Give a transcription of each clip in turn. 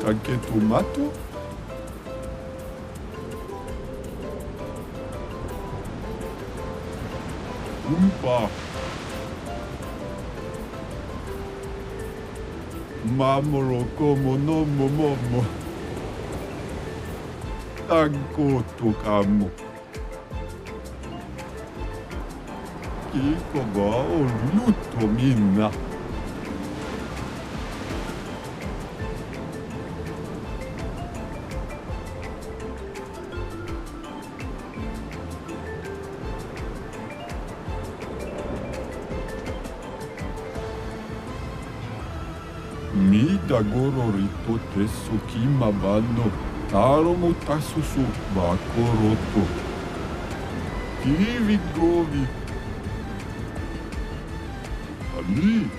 Anche tomato? Umpa. Mamolo como no momo. Tanko tokamo. Kiko ga o luto minna. Mida gororito tesu kimabano taro mo tasusu bakoroto. Kiwi govi. Ali.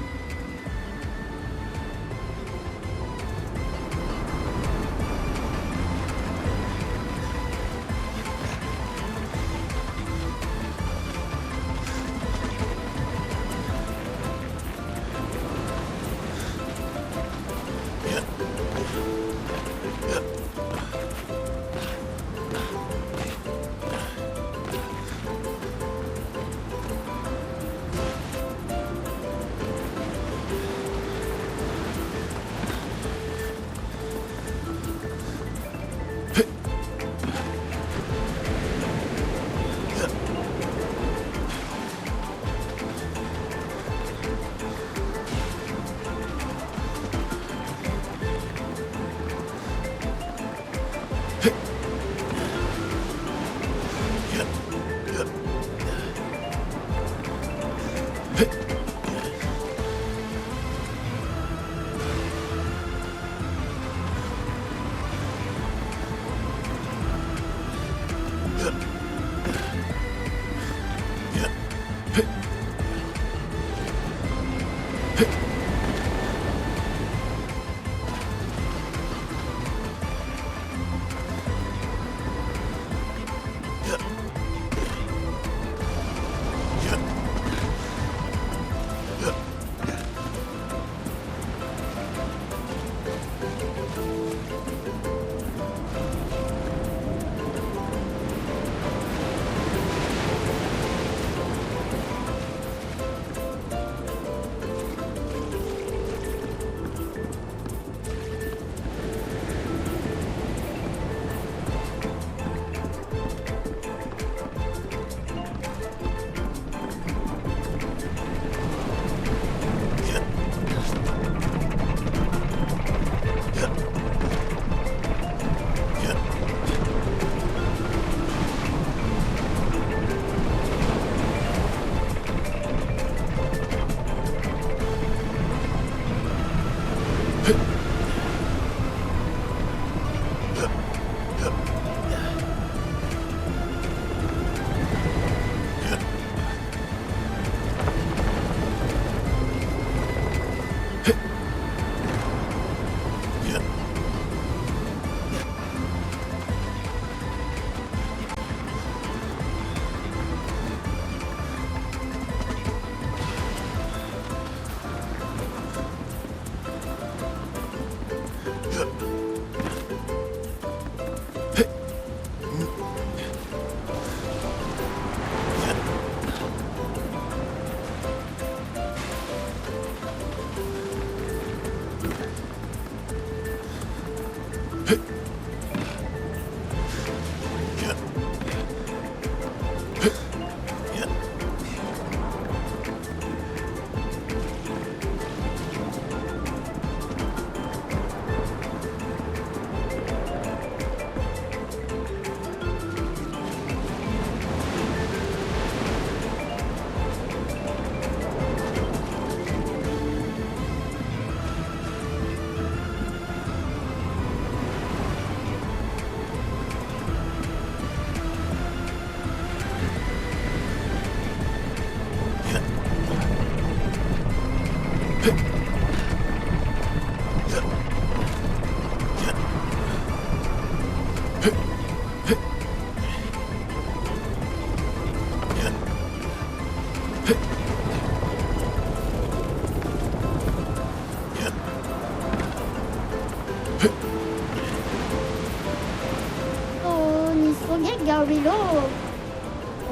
gawilo.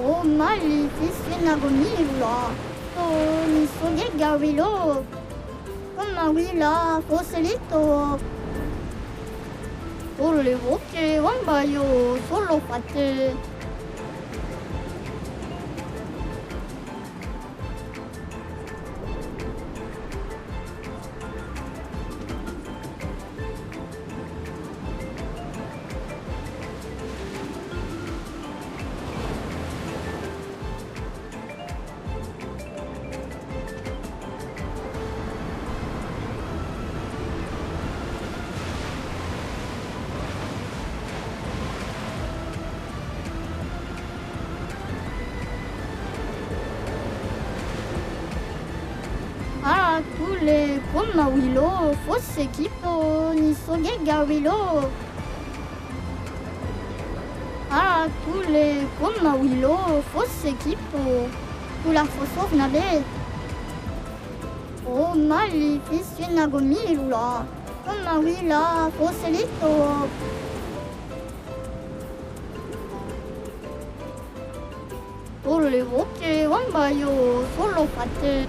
O maleficio nagomila. O nisoge gawilo. Kamawila foselito. Ole voke wambayo solo fate. Ah, kule koma wilo fosse kipo ni soge gawilo. Ah, kule koma wilo fosse kipo kula fosso nade. O maleficio nagomila. Koma wila fosse lito. Ole voke wambayo solo fate.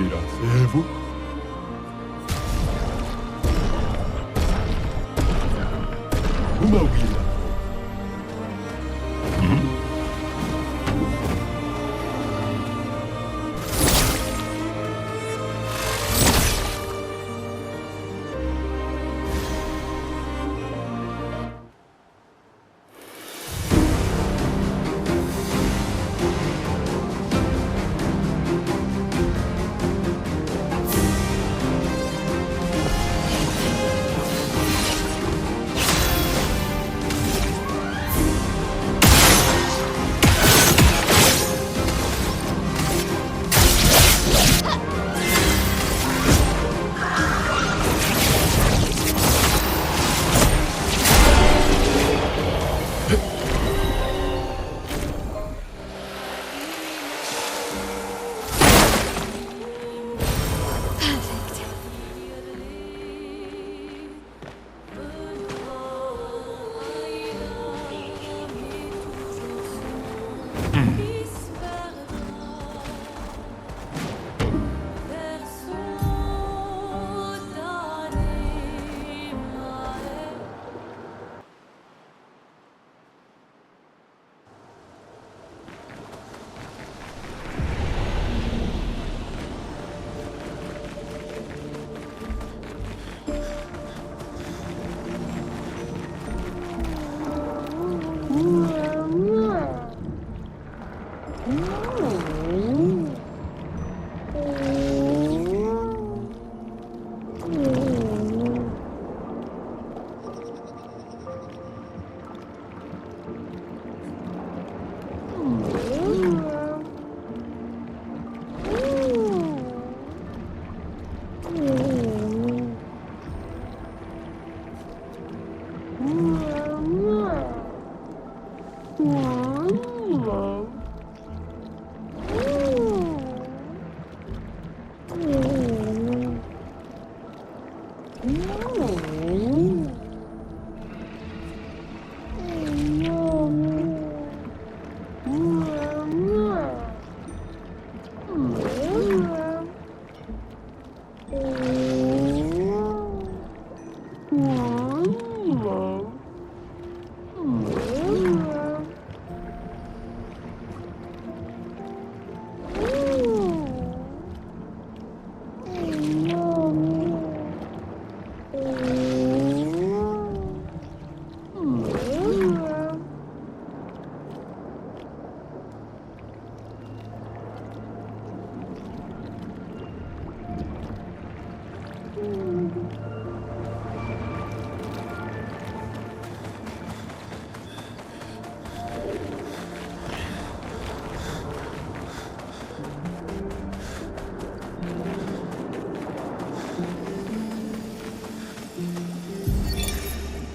Iracebo. Uma wila.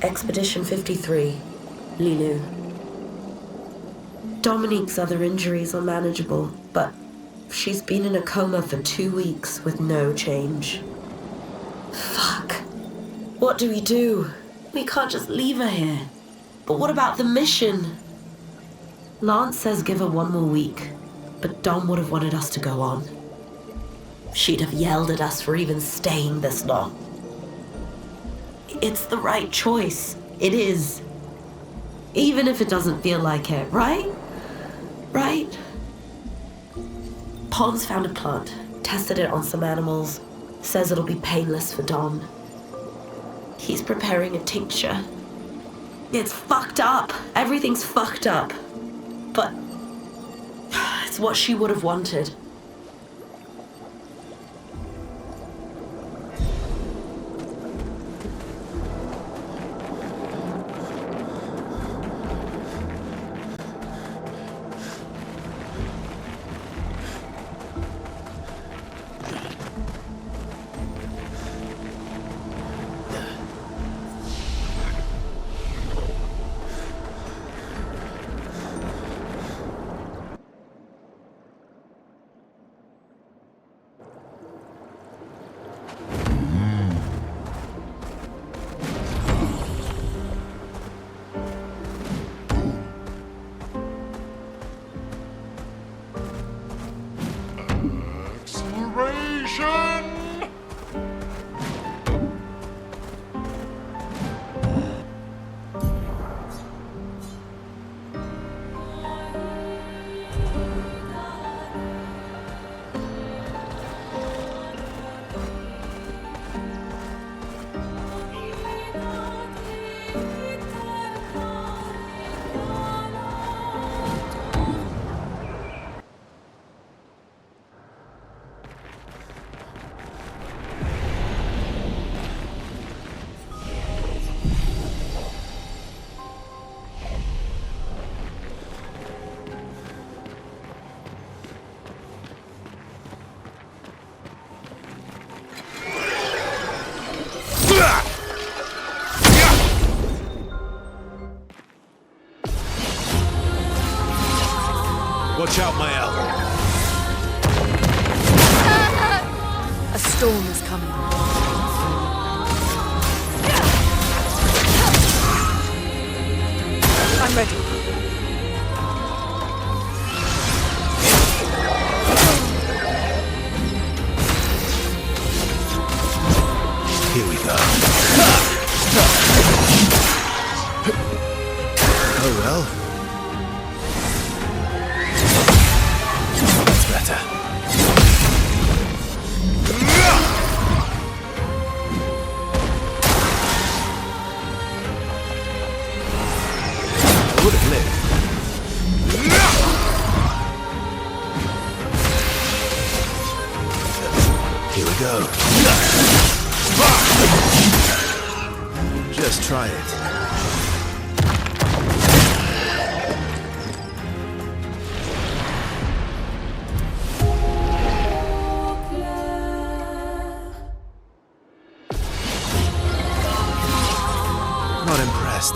Expedition 53, Lilu. Dominique's other injuries are manageable, but she's been in a coma for 2 weeks with no change. Fuck. What do we do? We can't just leave her here. But what about the mission? Lance says give her 1 more week, but Dom would have wanted us to go on. She'd have yelled at us for even staying this long. It's the right choice. It is. Even if it doesn't feel like it, right? Right? Pons found a plant, tested it on some animals, says it'll be painless for Dom. He's preparing a tincture. It's fucked up. Everything's fucked up. But it's what she would have wanted. Watch out, Mael. A storm is coming. I'm ready. Here we go. Oh well. That's better. I would have lived. Here we go. Just try it. Not impressed.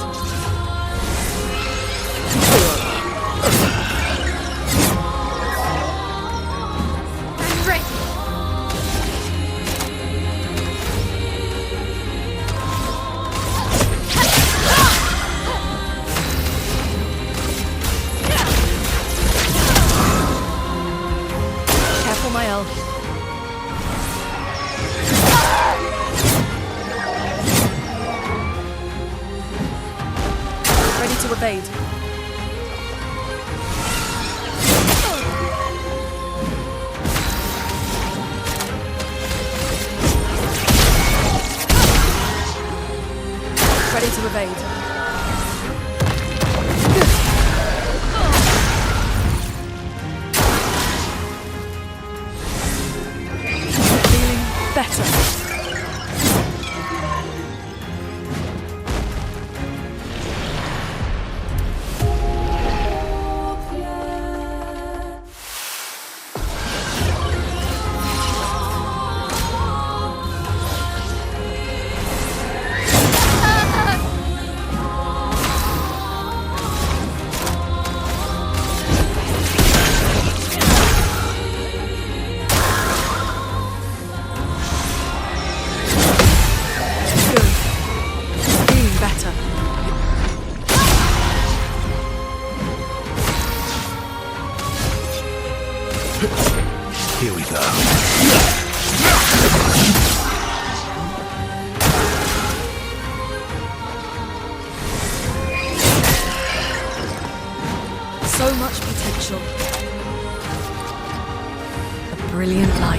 I'm ready. Careful, Mael. Ready to evade. Ready to evade. Feeling better.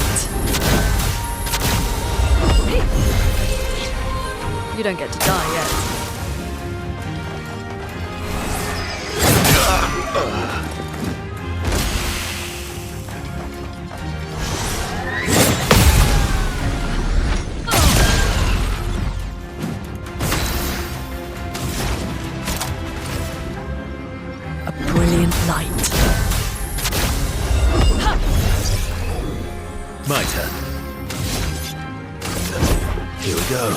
light. You don't get to die yet. A brilliant light. My turn. Here we go.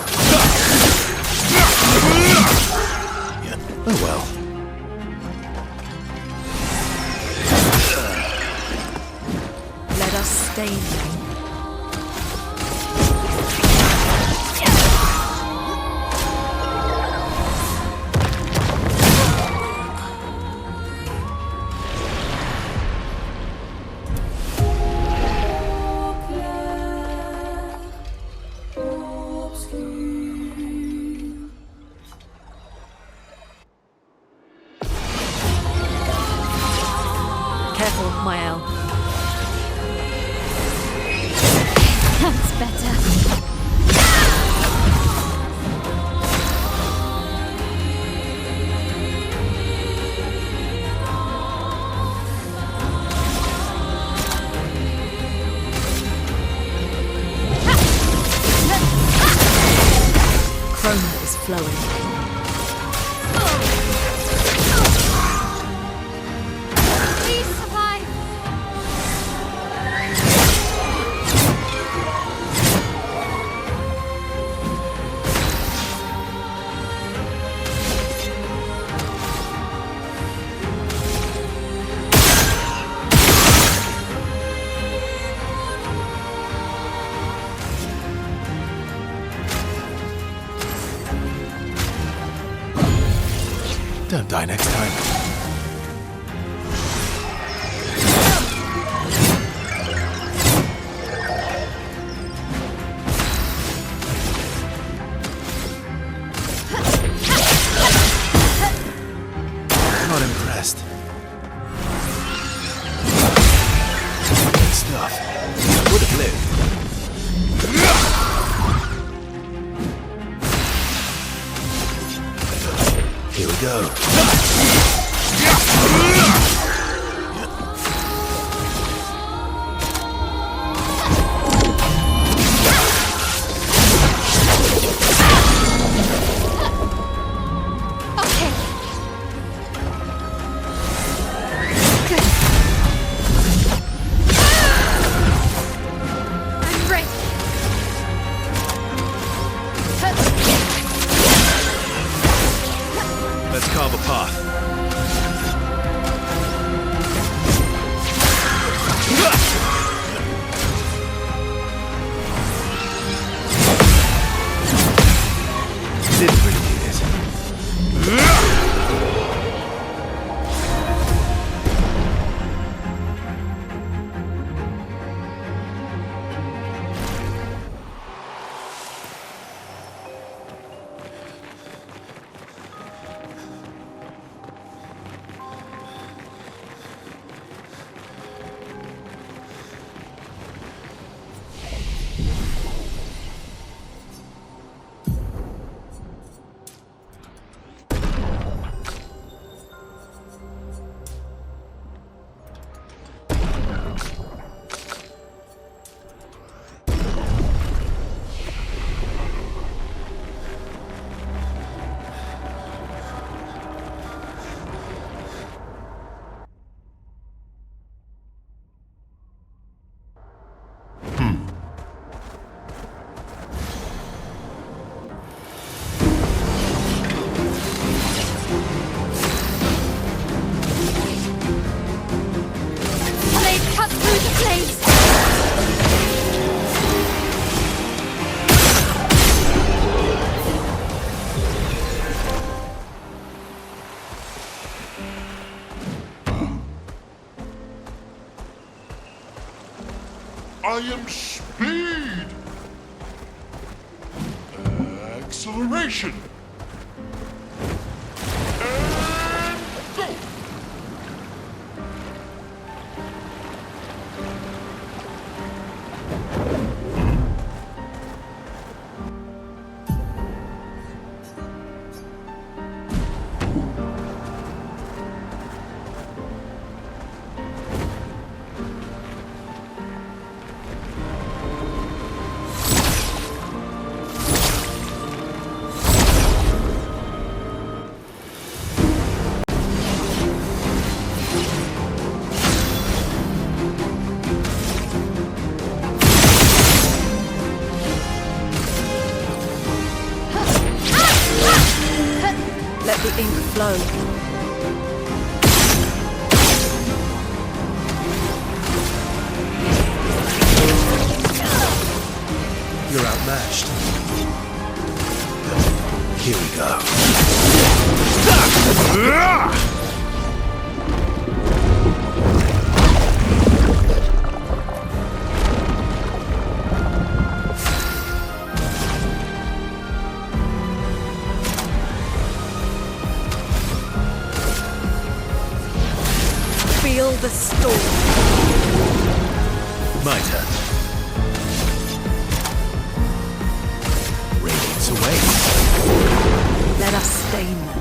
Oh well. Let us stain them. Careful, Mael. That's better. Chroma is flowing. Please survive. Don't die next time. Not impressed. Good stuff. Would have lived. Here we go. Okay. Good. I'm ready. Let's carve a path. Didn't really need it. Blade cut through the flames. I am speed. Acceleration. And go. Let the ink flow. You're outmatched. Here we go. Feel the storm. My turn. Radiance away. Let us stain them.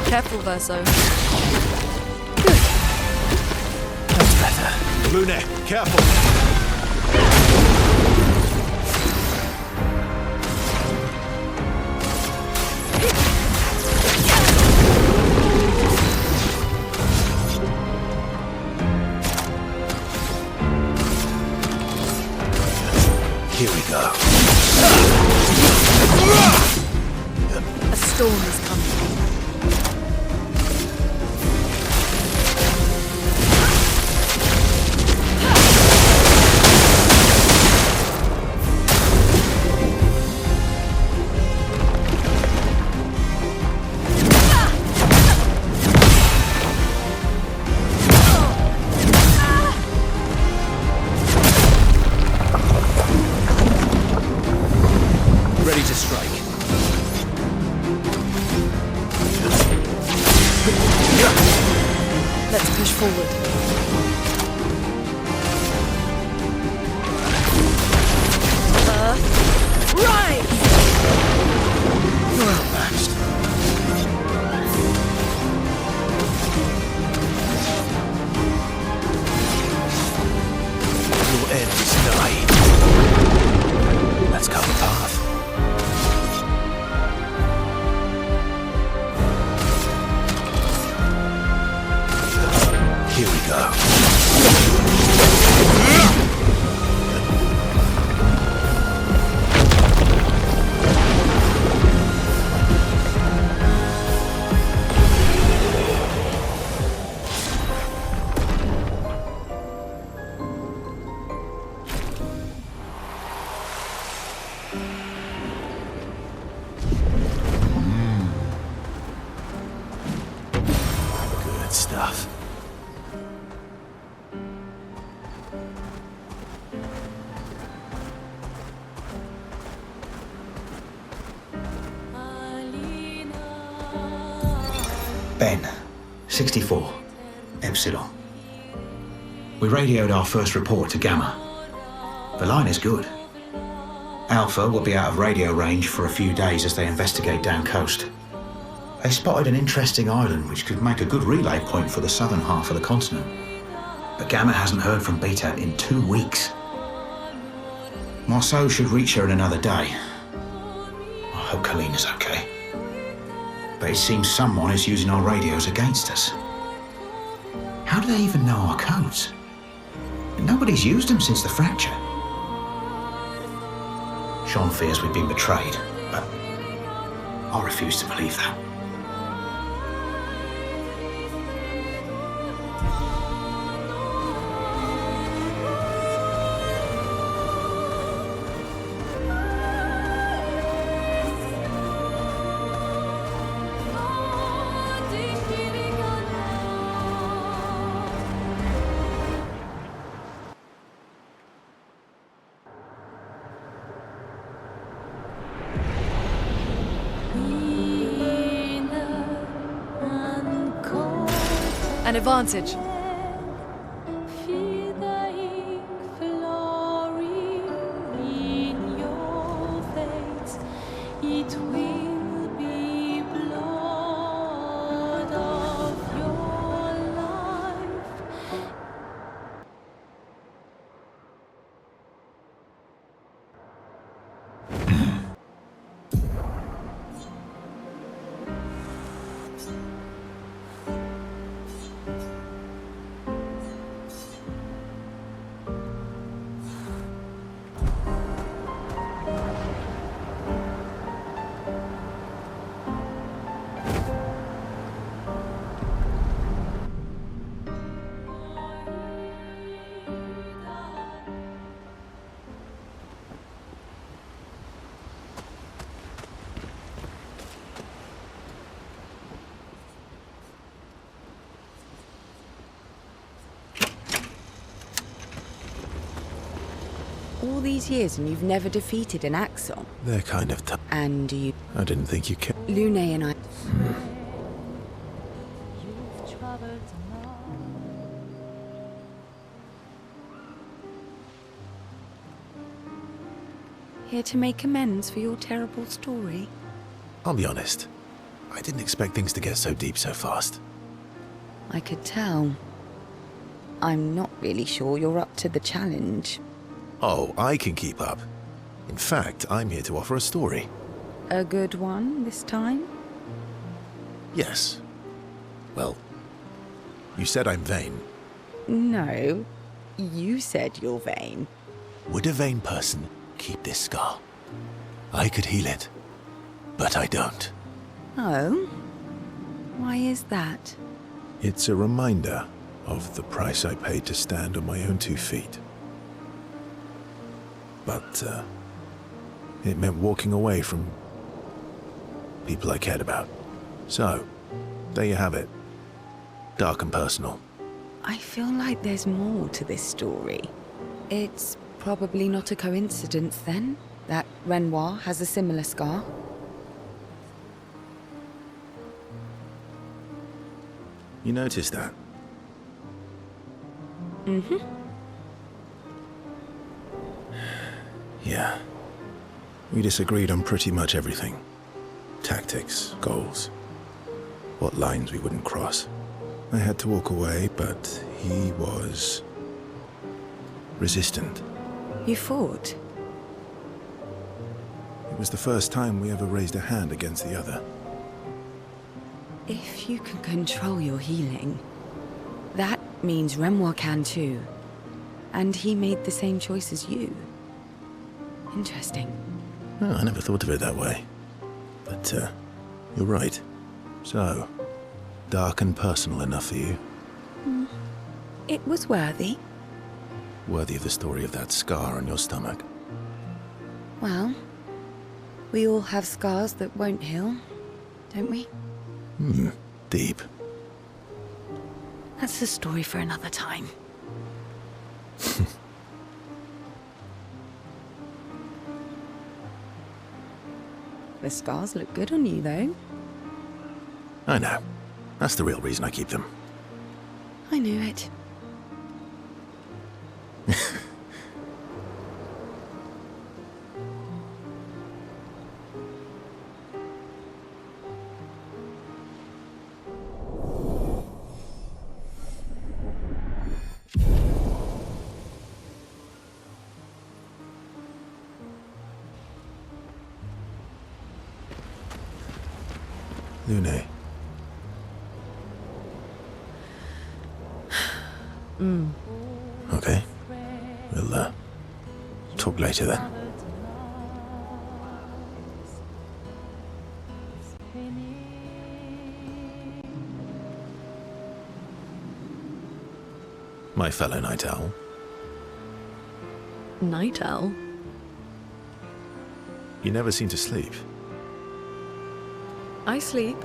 Careful, Verso. That's better. Blue neck, careful. Here we go. A storm is coming. Ready to strike. Let's push forward. Earth, rise! You're outmatched. Your end is nigh. Let's cover path. Here we go. Good stuff. Ben, 64, Epsilon. We radioed our first report to Gamma. The line is good. Alpha will be out of radio range for a few days as they investigate down coast. They spotted an interesting island which could make a good relay point for the southern half of the continent. But Gamma hasn't heard from Beta in 2 weeks. Marceau should reach her in another day. I hope Kalina's okay. But it seems someone is using our radios against us. How do they even know our codes? Nobody's used them since the fracture. Sean fears we've been betrayed, but I refuse to believe that. An advantage. It will be blood of your life. All these years and you've never defeated an Axon? They're kind of tough. And you... I didn't think you cared. Lune and I... You've traveled long. Here to make amends for your terrible story? I'll be honest. I didn't expect things to get so deep so fast. I could tell. I'm not really sure you're up to the challenge. Oh, I can keep up. In fact, I'm here to offer a story. A good one this time? Yes. Well, you said I'm vain. No. You said you're vain. Would a vain person keep this scar? I could heal it, but I don't. Oh? Why is that? It's a reminder of the price I paid to stand on my own 2 feet. But, it meant walking away from people I cared about. So, there you have it. Dark and personal. I feel like there's more to this story. It's probably not a coincidence, then, that Renoir has a similar scar. You noticed that? Mm-hmm. Yeah. We disagreed on pretty much everything. Tactics, goals, what lines we wouldn't cross. I had to walk away, but he was resistant. You fought? It was the first time we ever raised a hand against the other. If you can control your healing, that means Renoir can too. And he made the same choice as you. Interesting. Oh, I never thought of it that way. But, you're right. So, dark and personal enough for you? It was worthy. Worthy of the story of that scar on your stomach. Well, we all have scars that won't heal, don't we? Deep. That's a story for another time. The scars look good on you, though. I know. That's the real reason I keep them. I knew it. Lune. Okay. We'll, talk later then. My fellow night owl. Night owl? You never seem to sleep. I sleep.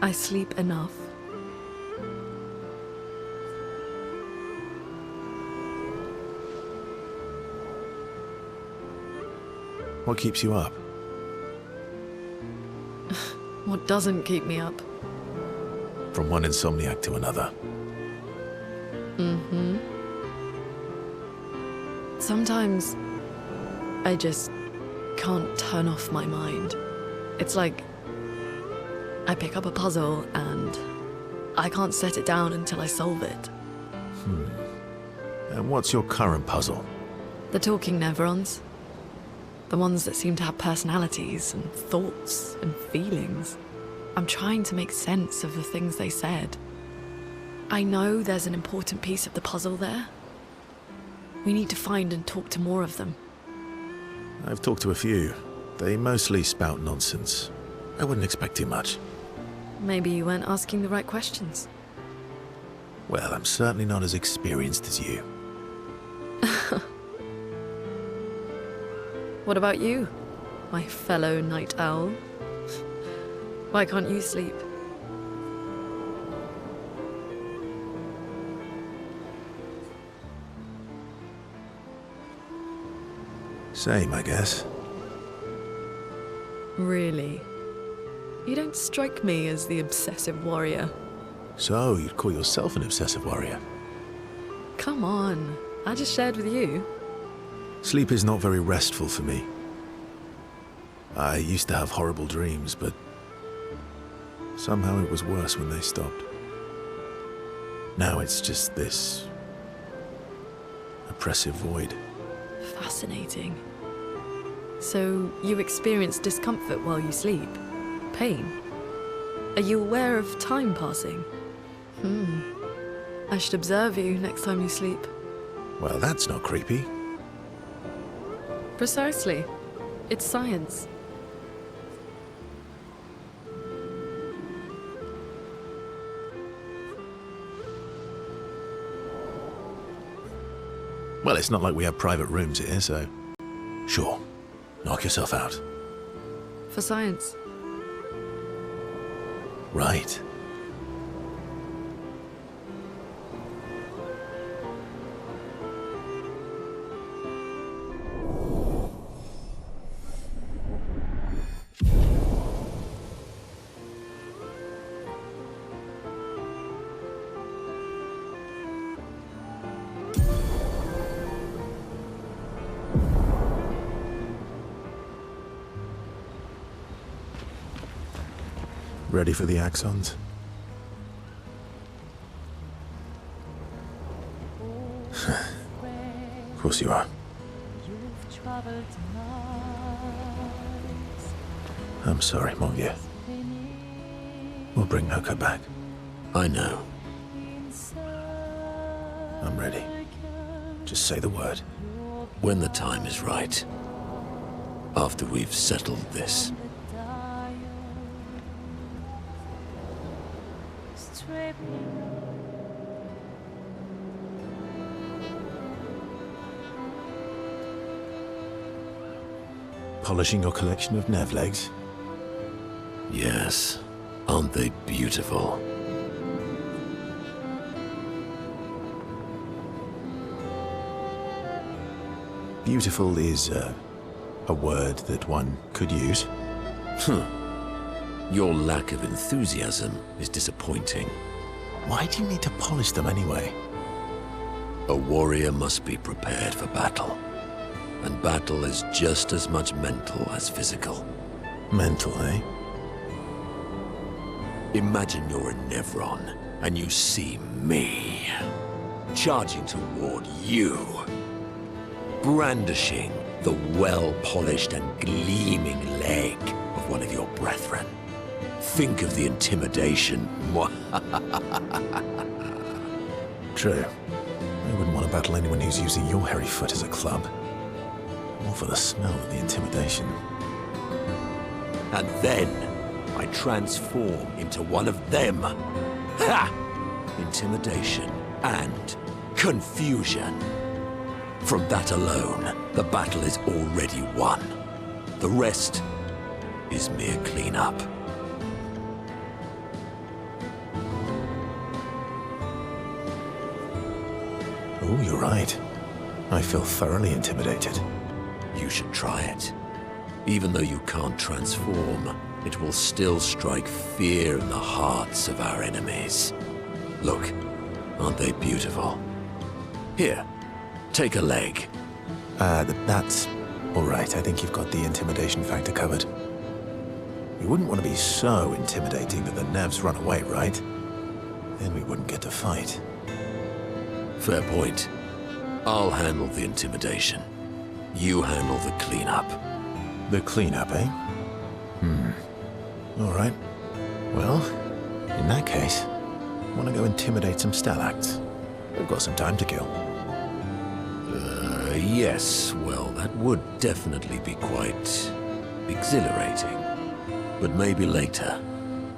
I sleep enough. What keeps you up? What doesn't keep me up? From one insomniac to another. Mm-hmm. Sometimes I just can't turn off my mind. It's like I pick up a puzzle and I can't set it down until I solve it. And what's your current puzzle? The talking Nevrons. The ones that seem to have personalities and thoughts and feelings. I'm trying to make sense of the things they said. I know there's an important piece of the puzzle there. We need to find and talk to more of them. I've talked to a few. They mostly spout nonsense. I wouldn't expect too much. Maybe you weren't asking the right questions. Well, I'm certainly not as experienced as you. What about you, my fellow night owl? Why can't you sleep? Same, I guess. Really? You don't strike me as the obsessive warrior. So, you'd call yourself an obsessive warrior? Come on, I just shared with you. Sleep is not very restful for me. I used to have horrible dreams, but somehow it was worse when they stopped. Now it's just this oppressive void. Fascinating. So, you experience discomfort while you sleep? Pain? Are you aware of time passing? I should observe you next time you sleep. Well, that's not creepy. Precisely. It's science. Well, it's not like we have private rooms here, so... Sure. Knock yourself out. For science. Right. Ready for the axons? Of course you are. You've traveled miles. I'm sorry, mon vieux. We'll bring Noko back. I know. I'm ready. Just say the word. When the time is right. After we've settled this. Polishing your collection of Nev legs? Yes. Aren't they beautiful? Beautiful is a word that one could use. Your lack of enthusiasm is disappointing. Why do you need to polish them anyway? A warrior must be prepared for battle. And battle is just as much mental as physical. Mental, eh? Imagine you're a Nevron, and you see me, charging toward you, brandishing the well-polished and gleaming leg of one of your brethren. Think of the intimidation. True. I wouldn't want to battle anyone who's using your hairy foot as a club. More for the smell than the intimidation. And then I transform into one of them. Ha! Intimidation and confusion. From that alone, the battle is already won. The rest is mere cleanup. Oh, you're right. I feel thoroughly intimidated. You should try it. Even though you can't transform, it will still strike fear in the hearts of our enemies. Look, aren't they beautiful? Here, take a leg. That's all right. I think you've got the intimidation factor covered. We wouldn't want to be so intimidating that the Nevs run away, right? Then we wouldn't get to fight. Fair point. I'll handle the intimidation. You handle the cleanup. The cleanup, eh? All right. Well, in that case, want to go intimidate some Stalacts. We've got some time to kill. Yes. Well, that would definitely be quite exhilarating. But maybe later.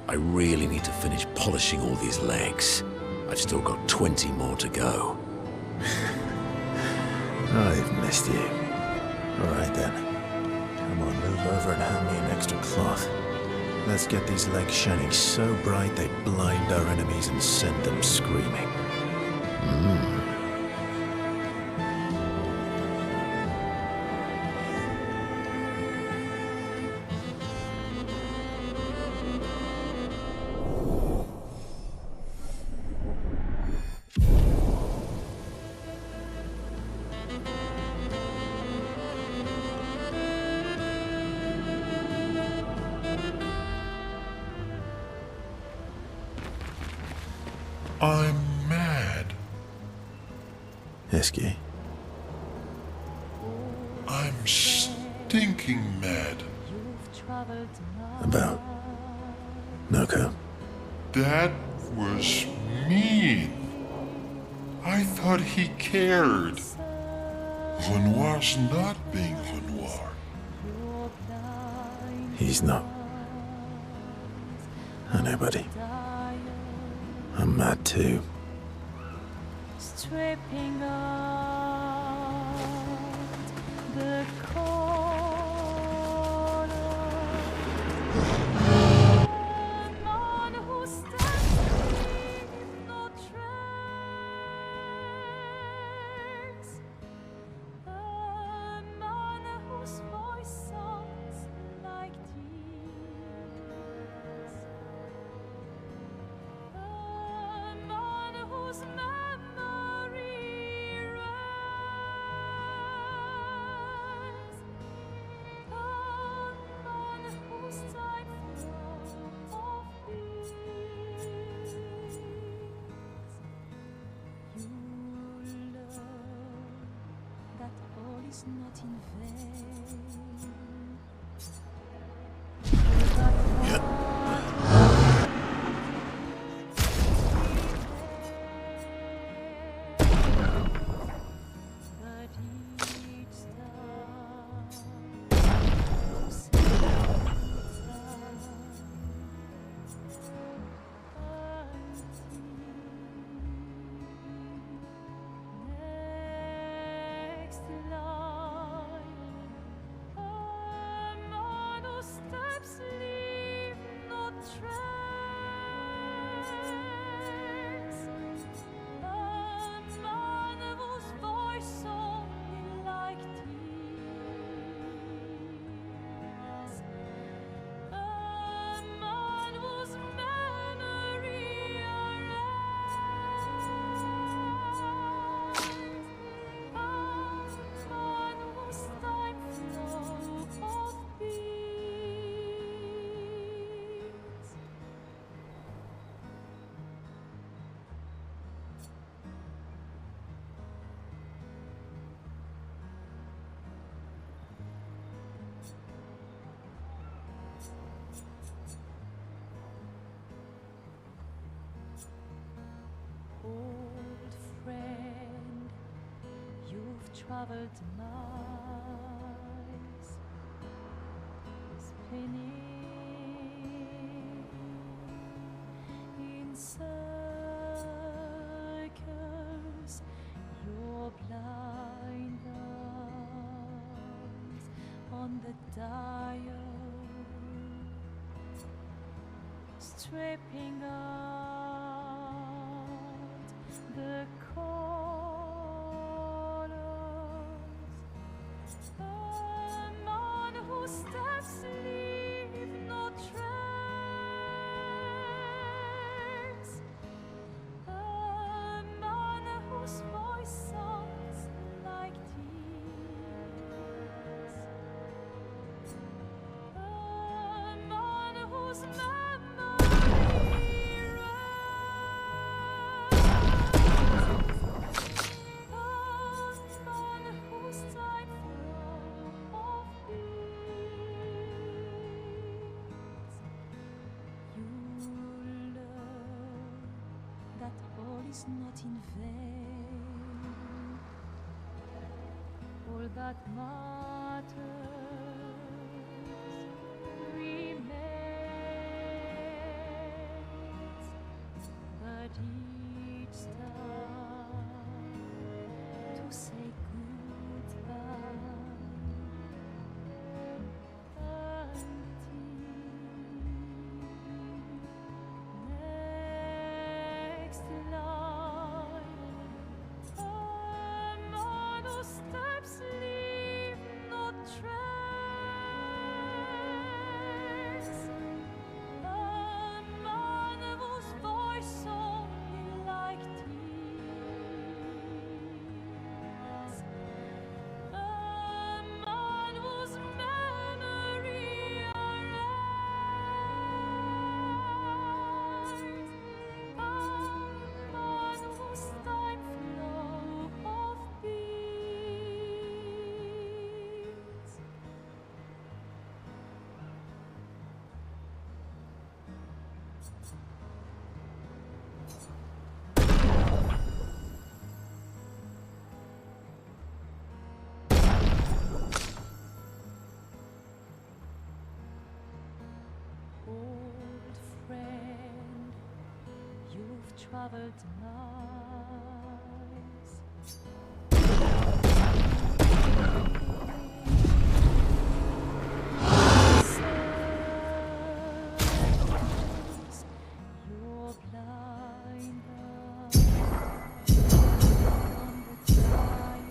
I really need to finish polishing all these legs. I've still got 20 more to go. I've missed you. All right then. Come on, move over and hand me an extra cloth. Let's get these legs shining so bright they blind our enemies and send them screaming. I'm mad. Esky, I'm stinking mad. about Noko. That was mean. I thought he cared. Renoir's not being Renoir. He's not. I know, buddy. I'm mad too. Stripping out the color. A man who stands in no trace. A man whose voice sounds like tears. A man whose memory rests. A man whose time flows of peace. You learn that all is not in vain. But each next line, a man who steps leave no trace. A man whose voice only like tears. A man whose memory rests. A man whose time flow of peace. Old friend, you've traveled miles, spinning in circles, your blind eyes on the dial, stripping out the colors. A man who steps leave no trace. is not in vain. All that matters remains, but each time to say goodbye next line. A man who steps leave no trace. A man whose voice only like tears. A man whose memory erased. A man whose time flow of peace. Old friend, you've traveled miles. Circles your blind eyes on the tide.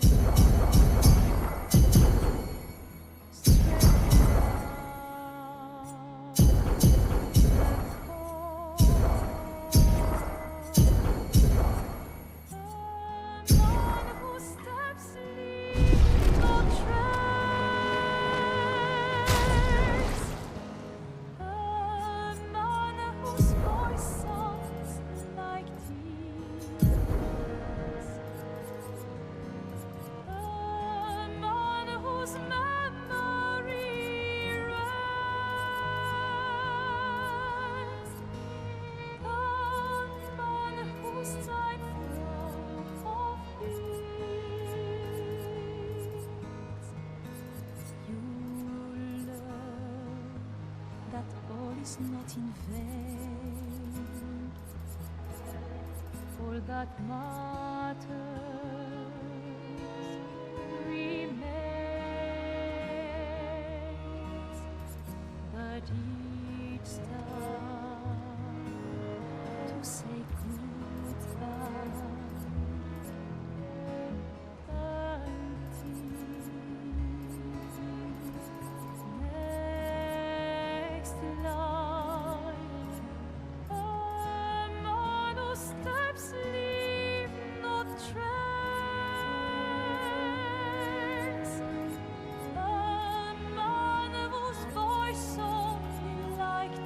Not in vain. All that matters remains, but each time to say goodbye until next line. A man who steps leave no trace. A man whose voice only like tears.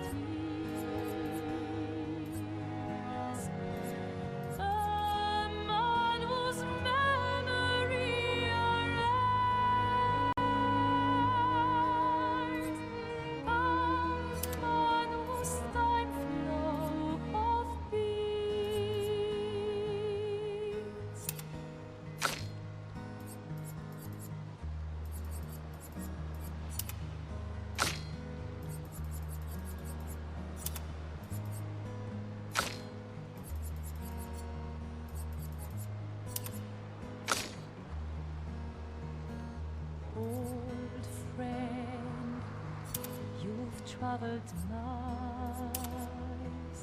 'Covered miles,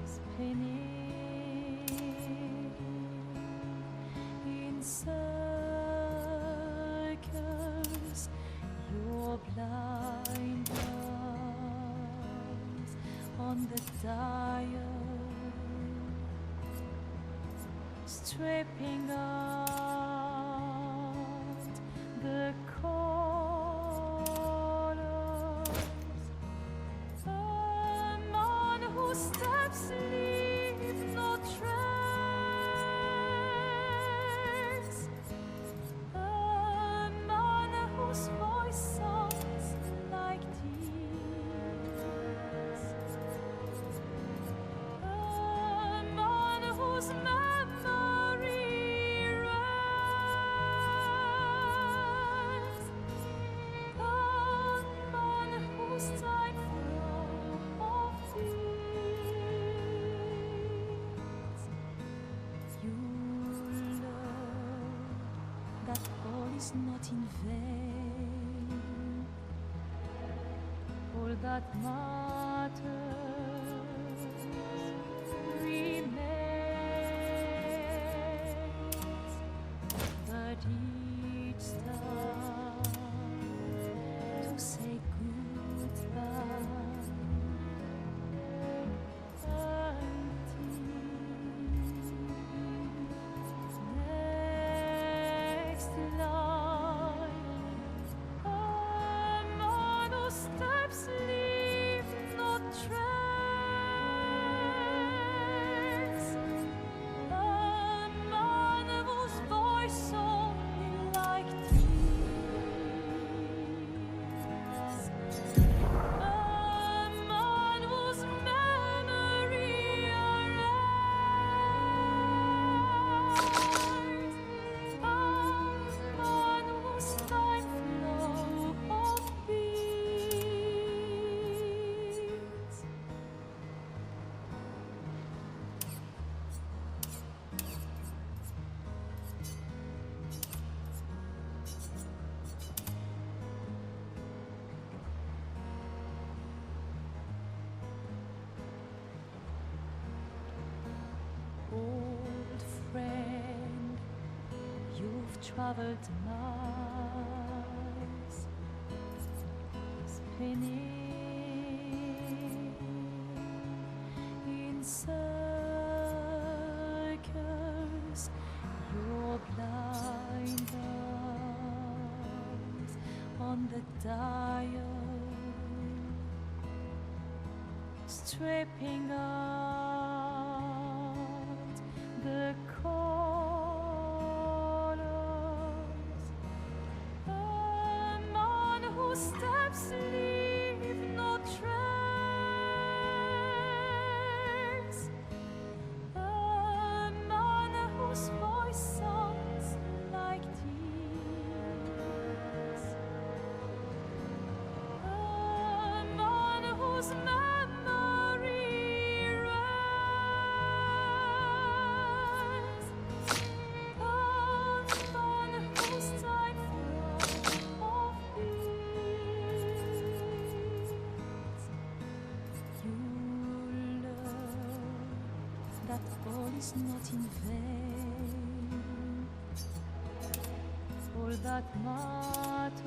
spinning in circles, your blind eyes on the dial, stripping out the steps leave no trace. A man whose voice sounds like tears. A man is not in vain. All that matters remains, but each time to say goodbye. Next line, a man whose steps leave no trace, a man whose voice only like tears, a man whose memory erased, a man whose time flow of beats. Old friend, you've traveled miles, spinning in circles, your blind eyes on the dial, stripping out the colors. A man whose steps leave no trace, a man whose voice sounds like tears, a man whose memory rests, a man whose time flow of beats. You learn that all is not in vain. All that matters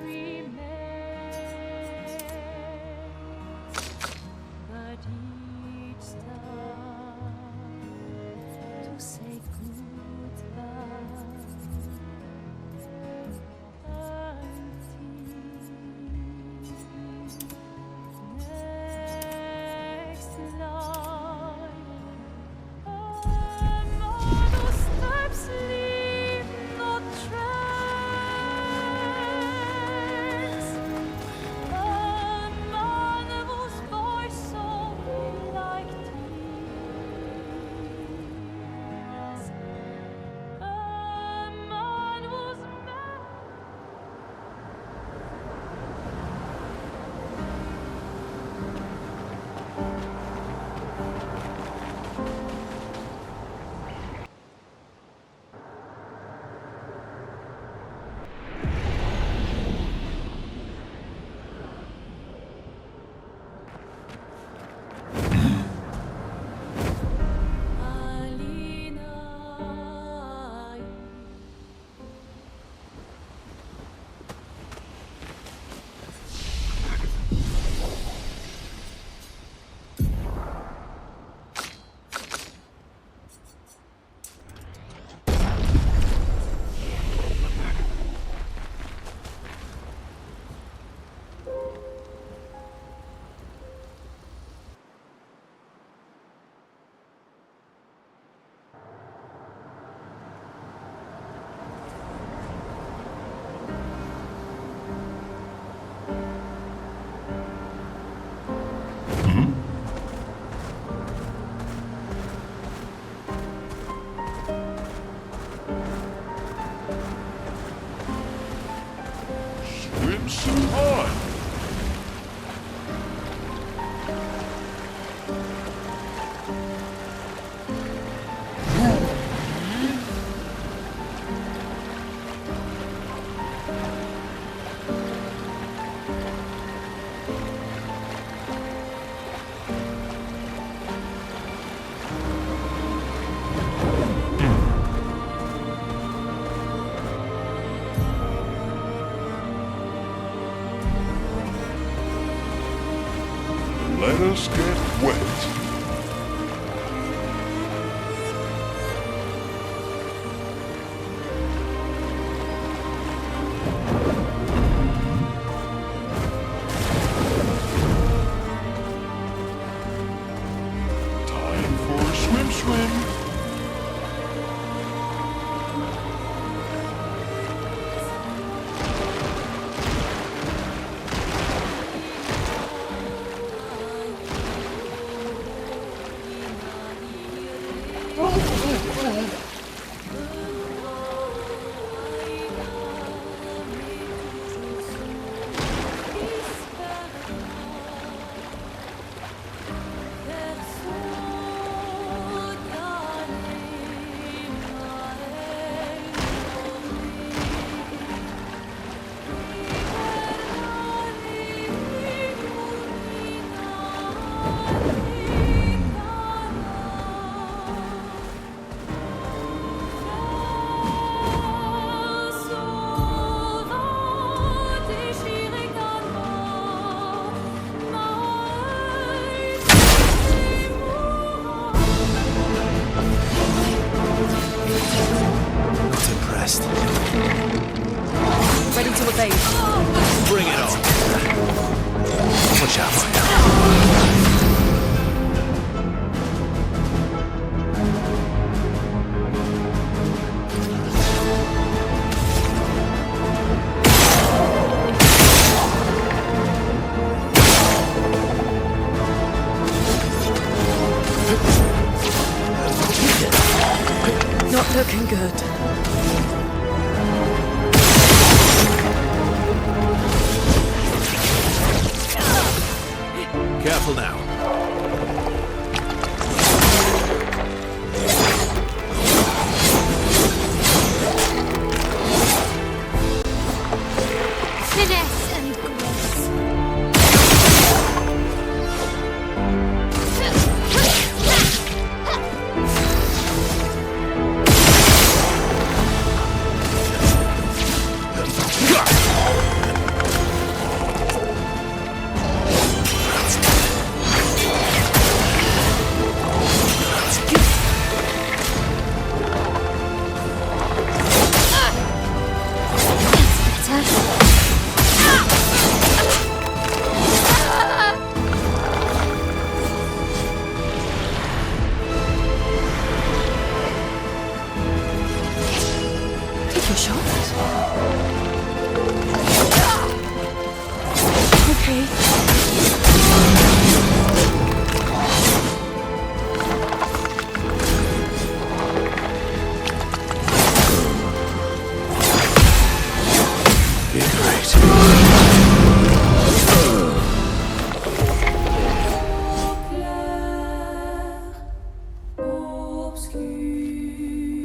remains, but each time to say goodbye. Next line, a man whose steps leave no trace, a man whose voice only like tears, a man whose Alina. Swimsuit on! us get wet. Time for a swim. Not impressed. Ready to obey. Bring it on. Watch out. Not looking good. Careful now. Finesse and grace. Take your shot. Okay.